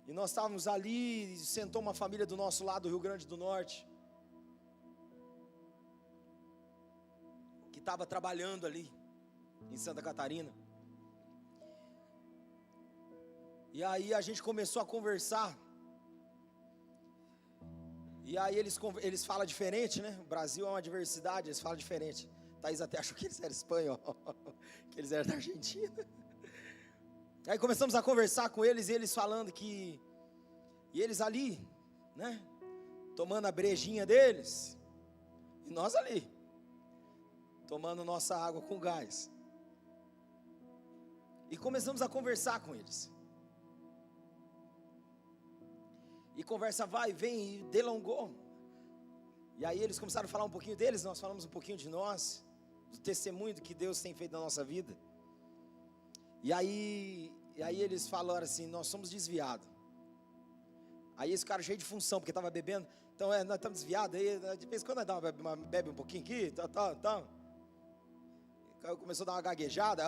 e nós estávamos ali, e sentou uma família do nosso lado, do Rio Grande do Norte, que estava trabalhando ali, em Santa Catarina. E aí a gente começou a conversar, e aí eles falam diferente, né? O Brasil é uma diversidade, eles falam diferente. Thaís até achou que eles eram espanhol, que eles eram da Argentina. Aí começamos a conversar com eles, e eles falando que, e eles ali, né, tomando a brejinha deles, e nós ali, tomando nossa água com gás. E começamos a conversar com eles. E conversa vai e vem, e delongou. E aí eles começaram a falar um pouquinho deles, nós falamos um pouquinho de nós, do testemunho do que Deus tem feito na nossa vida. E aí eles falaram assim: nós somos desviados. Aí esse cara cheio de função, porque estava bebendo. Então nós estamos desviados. Aí de vez em quando nós bebe um pouquinho aqui, tal. Aí começou a dar uma gaguejada.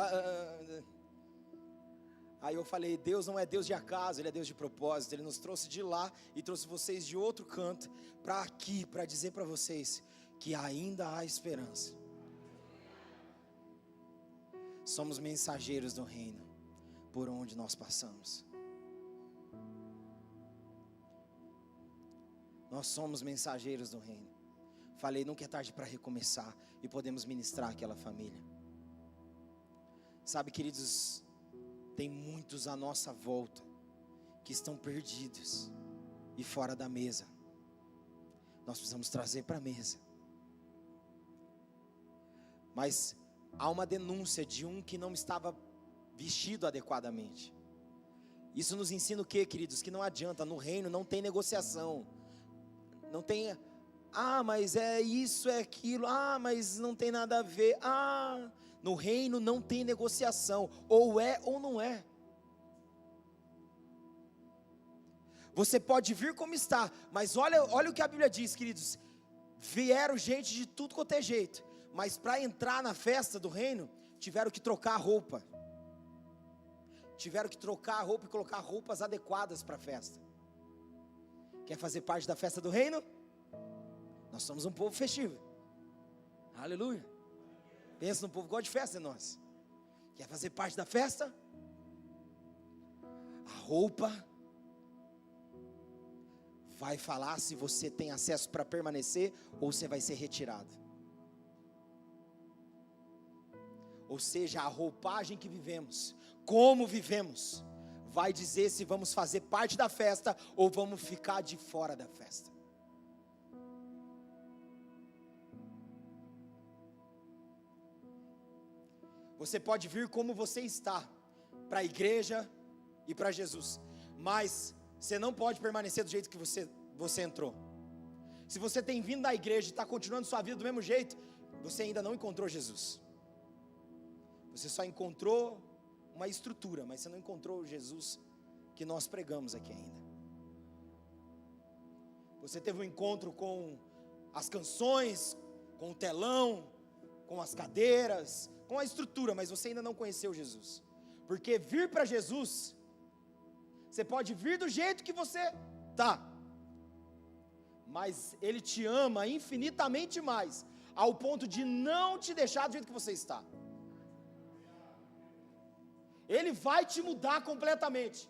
Aí eu falei: Deus não é Deus de acaso, Ele é Deus de propósito. Ele nos trouxe de lá e trouxe vocês de outro canto para aqui, para dizer para vocês que ainda há esperança. Somos mensageiros do reino por onde nós passamos. Nós somos mensageiros do reino. Falei, nunca é tarde para recomeçar e podemos ministrar aquela família. Sabe, queridos, tem muitos à nossa volta que estão perdidos e fora da mesa. Nós precisamos trazer para a mesa. Mas há uma denúncia de um que não estava vestido adequadamente. Isso nos ensina o que, queridos? Que não adianta, no reino não tem negociação. Não tem, mas é isso, é aquilo, mas não tem nada a ver. No reino não tem negociação, ou é ou não é. Você pode vir como está, mas olha o que a Bíblia diz, queridos. Vieram gente de tudo quanto é jeito, mas para entrar na festa do reino, tiveram que trocar a roupa. Tiveram que trocar a roupa e colocar roupas adequadas para a festa. Quer fazer parte da festa do reino? Nós somos um povo festivo. Aleluia. Pensa no povo que gosta de festa, é nós. Quer fazer parte da festa? A roupa vai falar se você tem acesso para permanecer ou você vai ser retirado. Ou seja, a roupagem que vivemos, como vivemos, vai dizer se vamos fazer parte da festa ou vamos ficar de fora da festa. Você pode vir como você está para a igreja e para Jesus, mas você não pode permanecer do jeito que você entrou. Se você tem vindo da igreja e está continuando sua vida do mesmo jeito, você ainda não encontrou Jesus. Você só encontrou uma estrutura, mas você não encontrou o Jesus que nós pregamos aqui ainda. Você teve um encontro com as canções, com o telão, com as cadeiras, com a estrutura, mas você ainda não conheceu Jesus. Porque vir para Jesus, você pode vir do jeito que você está, mas Ele te ama infinitamente mais, ao ponto de não te deixar do jeito que você está. Ele vai te mudar completamente.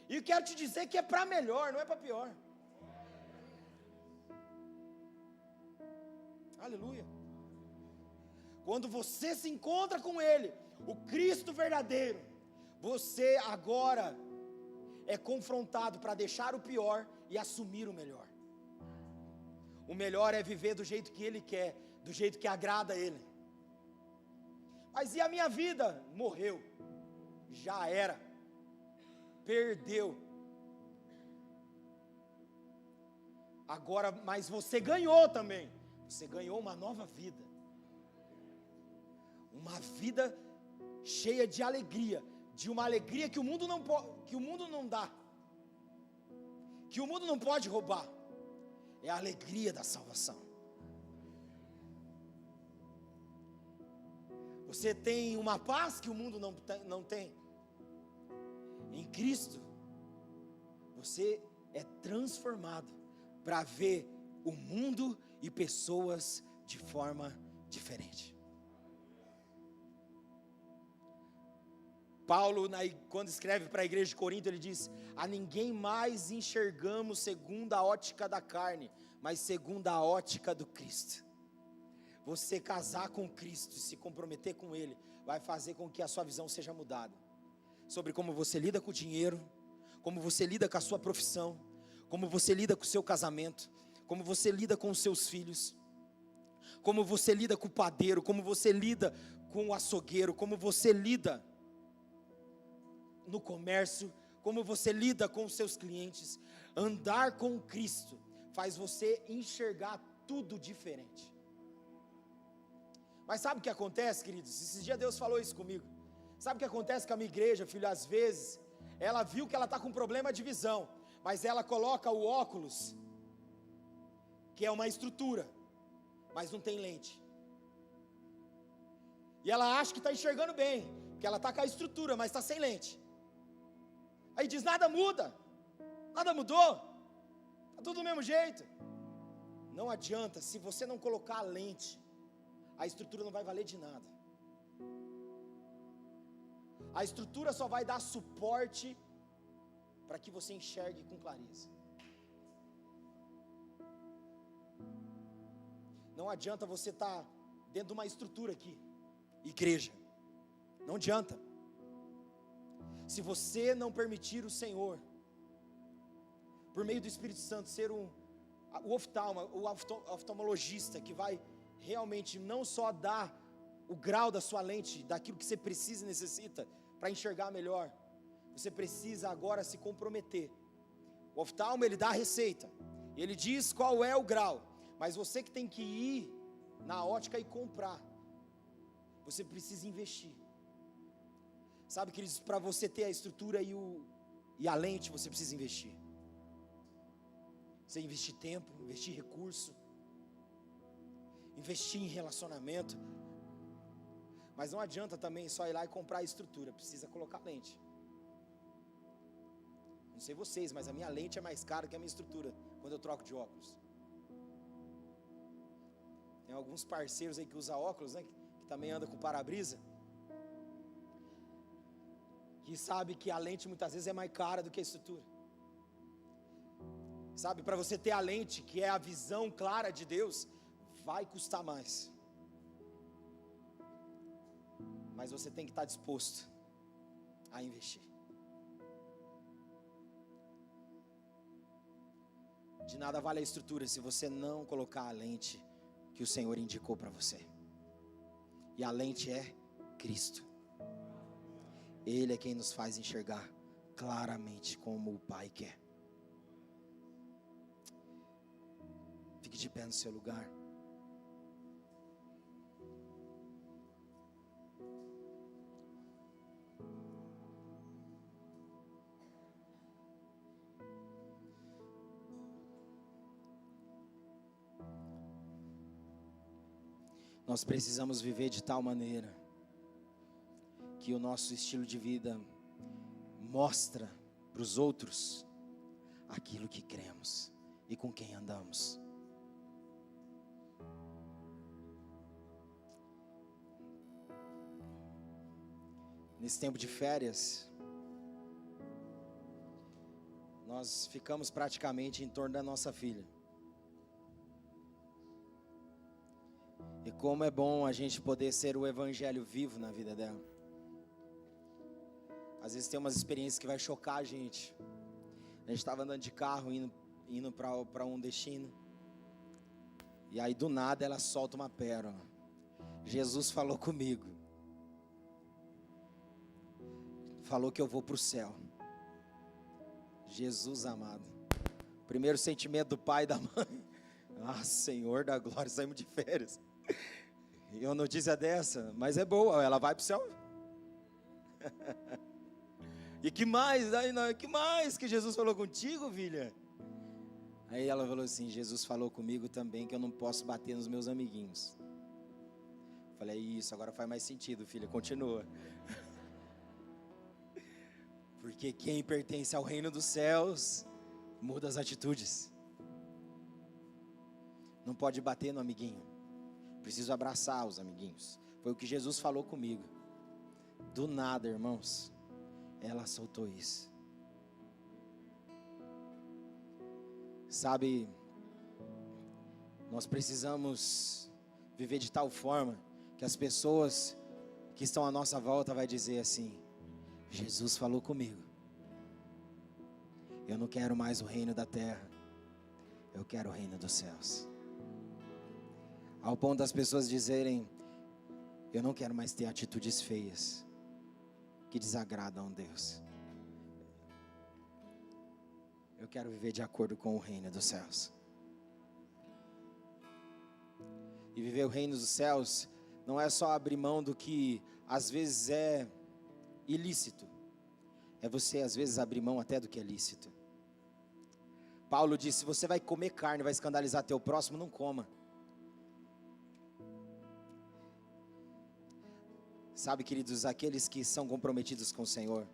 E eu quero te dizer que é para melhor, não é para pior. Aleluia. Quando você se encontra com Ele, o Cristo verdadeiro, você agora é confrontado para deixar o pior e assumir o melhor. O melhor é viver do jeito que Ele quer, do jeito que agrada a Ele. Mas e a minha vida? Morreu. Já era. Perdeu. Agora, mas você ganhou também. Você ganhou uma nova vida. Uma vida cheia de alegria, de uma alegria que o mundo não dá, que o mundo não pode roubar. É a alegria da salvação. Você tem uma paz que o mundo não tem. Em Cristo, você é transformado para ver o mundo e pessoas de forma diferente. Paulo, quando escreve para a igreja de Corinto, ele diz: a ninguém mais enxergamos segundo a ótica da carne, mas segundo a ótica do Cristo. Você casar com Cristo e se comprometer com Ele, vai fazer com que a sua visão seja mudada, sobre como você lida com o dinheiro, como você lida com a sua profissão, como você lida com o seu casamento, como você lida com os seus filhos, como você lida com o padeiro, como você lida com o açougueiro, como você lida no comércio, como você lida com os seus clientes. Andar com Cristo faz você enxergar tudo diferente. Mas sabe o que acontece, queridos? Esses dias Deus falou isso comigo. Sabe o que acontece com a minha igreja, filho? Às vezes, ela viu que ela está com problema de visão, mas ela coloca o óculos, que é uma estrutura, mas não tem lente. E ela acha que está enxergando bem, porque ela está com a estrutura, mas está sem lente. Aí diz: nada muda, nada mudou, está tudo do mesmo jeito. Não adianta, se você não colocar a lente, a estrutura não vai valer de nada. A estrutura só vai dar suporte para que você enxergue com clareza. Não adianta você estar dentro de uma estrutura aqui, igreja, não adianta. Se você não permitir o Senhor, por meio do Espírito Santo, ser o oftalmologista que vai realmente não só dar o grau da sua lente, daquilo que você precisa e necessita para enxergar melhor, você precisa agora se comprometer. O oftalmo, ele dá a receita, ele diz qual é o grau, mas você que tem que ir na ótica e comprar, você precisa investir. Sabe, queridos, para você ter a estrutura e a lente, você precisa investir. Você investir tempo, investir recurso, investir em relacionamento. Mas não adianta também só ir lá e comprar a estrutura, precisa colocar lente. Não sei vocês, mas a minha lente é mais cara que a minha estrutura quando eu troco de óculos. Tem alguns parceiros aí que usam óculos, né, que também anda com para-brisa, que sabe que a lente muitas vezes é mais cara do que a estrutura. Sabe, para você ter a lente, que é a visão clara de Deus, vai custar mais. Mas você tem que estar disposto a investir. De nada vale a estrutura se você não colocar a lente que o Senhor indicou para você. E a lente é Cristo. Ele é quem nos faz enxergar claramente como o Pai quer. Fique de pé no seu lugar. Nós precisamos viver de tal maneira que o nosso estilo de vida mostra para os outros aquilo que cremos e com quem andamos. Nesse tempo de férias, nós ficamos praticamente em torno da nossa filha. E como é bom a gente poder ser o evangelho vivo na vida dela. Às vezes tem umas experiências que vai chocar a gente. A gente estava andando de carro, indo para um destino. E aí do nada ela solta uma pérola. Jesus falou comigo. Falou que eu vou para o céu. Jesus amado. Primeiro sentimento do pai e da mãe. Ah, Senhor da glória, saímos de férias. E uma notícia dessa, mas é boa, ela vai para o céu. E que mais? Que mais que Jesus falou contigo, filha? Aí ela falou assim: Jesus falou comigo também que eu não posso bater nos meus amiguinhos. Falei, isso, agora faz mais sentido, filha, continua. Porque quem pertence ao reino dos céus muda as atitudes. Não pode bater no amiguinho. Preciso abraçar os amiguinhos. Foi o que Jesus falou comigo. Do nada, irmãos, ela soltou isso. Sabe, nós precisamos viver de tal forma que as pessoas que estão à nossa volta vai dizer assim: Jesus falou comigo. Eu não quero mais o reino da terra, eu quero o reino dos céus. Ao ponto das pessoas dizerem: eu não quero mais ter atitudes feias que desagradam a Deus. Eu quero viver de acordo com o reino dos céus. E viver o reino dos céus não é só abrir mão do que às vezes é ilícito. É você às vezes abrir mão até do que é lícito. Paulo disse: se você vai comer carne, vai escandalizar teu próximo, não coma. Sabe, queridos, aqueles que são comprometidos com o Senhor,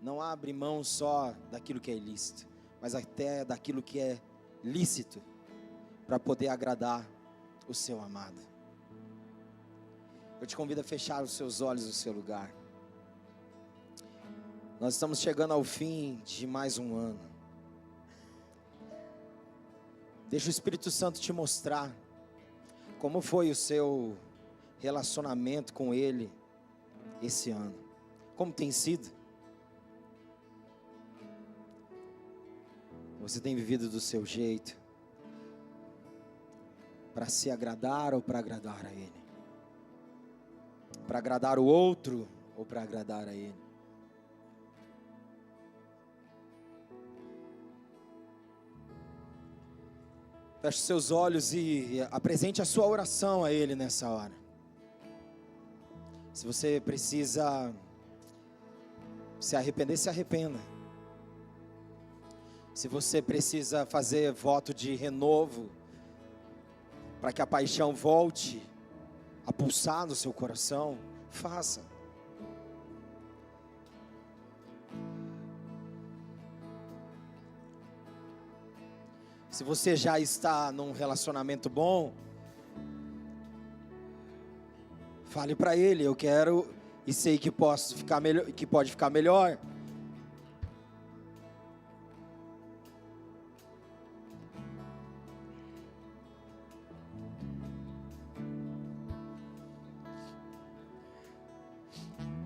não abre mão só daquilo que é ilícito, mas até daquilo que é lícito, para poder agradar o seu amado. Eu te convido a fechar os seus olhos no seu lugar. Nós estamos chegando ao fim de mais um ano. Deixa o Espírito Santo te mostrar como foi o seu relacionamento com Ele esse ano. Como tem sido? Você tem vivido do seu jeito, para se agradar ou para agradar a Ele? Para agradar o outro ou para agradar a Ele? Feche seus olhos e apresente a sua oração a Ele nessa hora. Se você precisa se arrepender, se arrependa. Se você precisa fazer voto de renovo, para que a paixão volte a pulsar no seu coração, faça. Se você já está num relacionamento bom, fale para Ele: eu quero e sei que posso ficar melhor, que pode ficar melhor.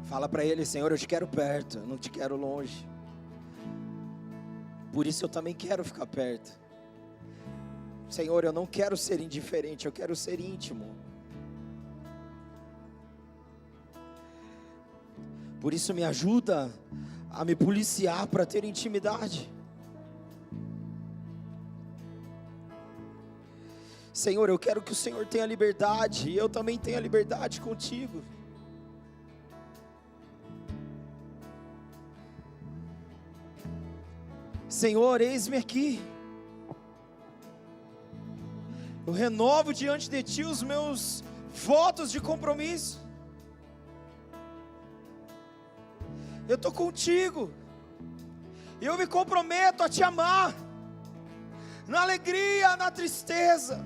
Fala para Ele: Senhor, eu te quero perto, eu não te quero longe. Por isso eu também quero ficar perto. Senhor, eu não quero ser indiferente, eu quero ser íntimo. Por isso me ajuda a me policiar para ter intimidade. Senhor, eu quero que o Senhor tenha liberdade, e eu também tenha liberdade contigo. Senhor, eis-me aqui. Eu renovo diante de Ti os meus votos de compromisso. Eu estou contigo. Eu me comprometo a Te amar, na alegria, na tristeza,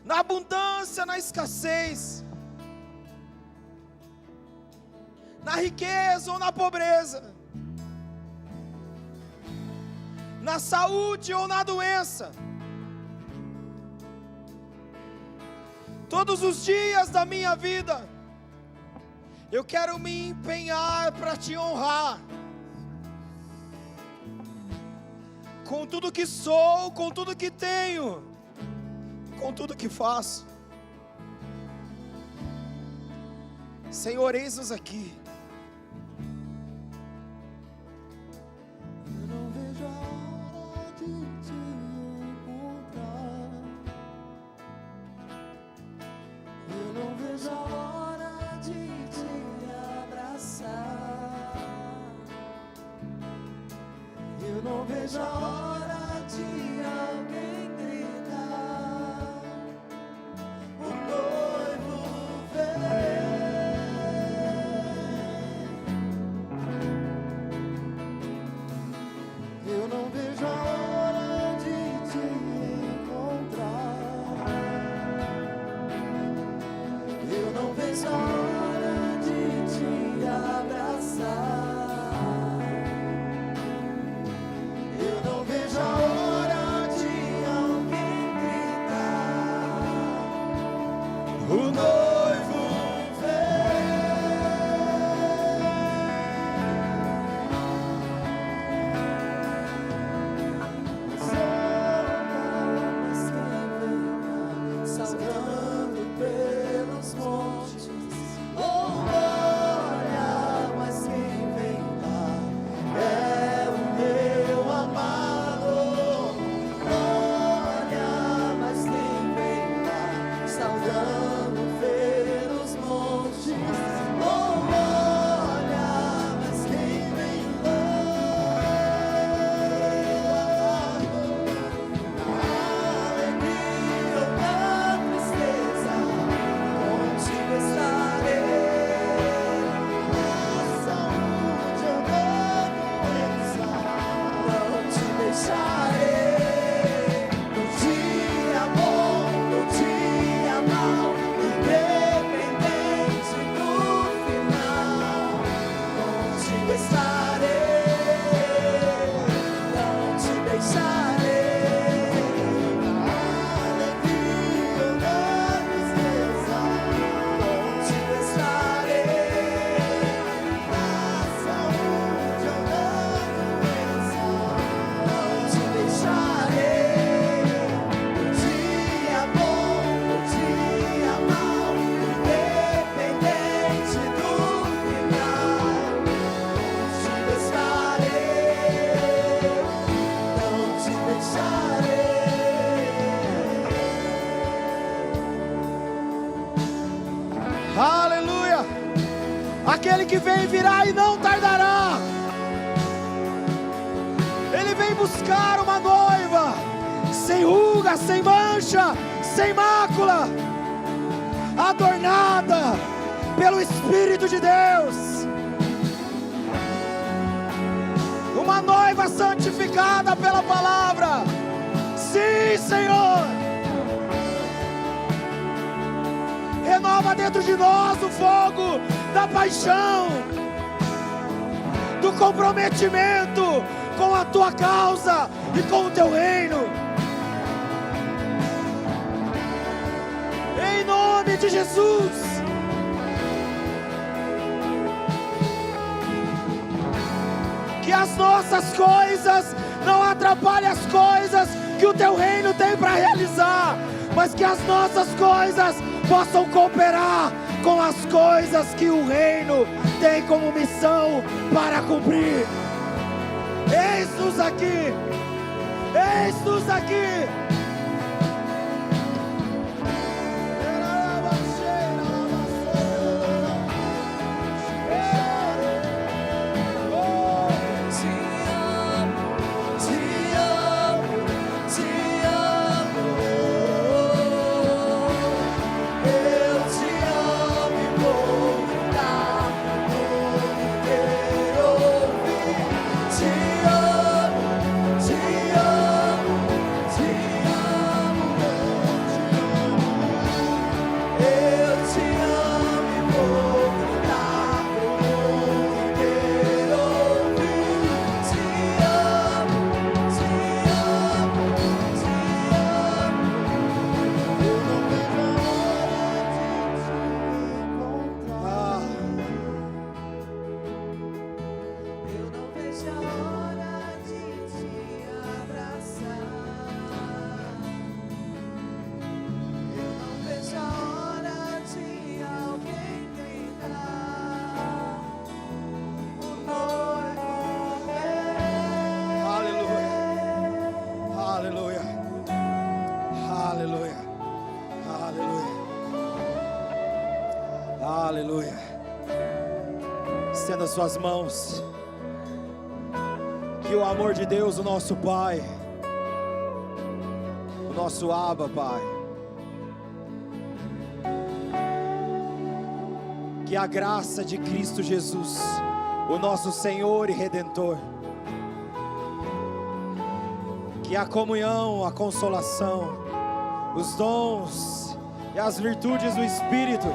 na abundância, na escassez, na riqueza ou na pobreza, na saúde ou na doença. Todos os dias da minha vida, eu quero me empenhar para Te honrar, com tudo que sou, com tudo que tenho, com tudo que faço. Senhor, eis-nos aqui. Eu não vejo a hora de Te encontrar. Eu não vejo a hora de Te abraçar. Eu não vejo a hora de alguém gritar: o o noivo saltando pelos montes. Oh, olha, mas quem vem lá é o meu amado. Olha, mas quem vem lá saltando pelos montes. Oh, olha, mas quem vem lá, alegria ou na tristeza, contigo estarei. Na saúde ou na doença, não te deixarei. No dia bom, no dia mau, independente do final, contigo estarei. Não te deixarei. Na alegria ou na tristeza, contigo estarei. Na saúde ou na doença, não te deixarei. No dia bom, no dia mau, independente do final, contigo estarei. Não te deixarei. Aleluia! Aquele que vem virá e não tardará. Ele vem buscar uma noiva sem ruga, sem mancha, sem mácula, adornada pelo Espírito de Deus. Uma noiva santificada pela palavra. Sim, Senhor. Renova dentro de nós o fogo da paixão, do comprometimento com a tua causa e com o teu reino. Em nome de Jesus. Que as nossas coisas não atrapalhem as coisas que o teu reino tem para realizar, mas que as nossas coisas possam cooperar com as coisas que o reino tem como missão para cumprir. Eis-nos aqui, eis-nos aqui. Aleluia. Estenda suas mãos. Que o amor de Deus, o nosso Pai, o nosso Abba, Pai, que a graça de Cristo Jesus, o nosso Senhor e Redentor, que a comunhão, a consolação, os dons e as virtudes do Espírito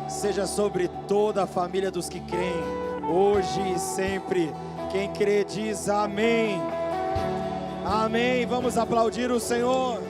seja sobre toda a família dos que creem, hoje e sempre. Quem crê diz amém. Amém. Vamos aplaudir o Senhor.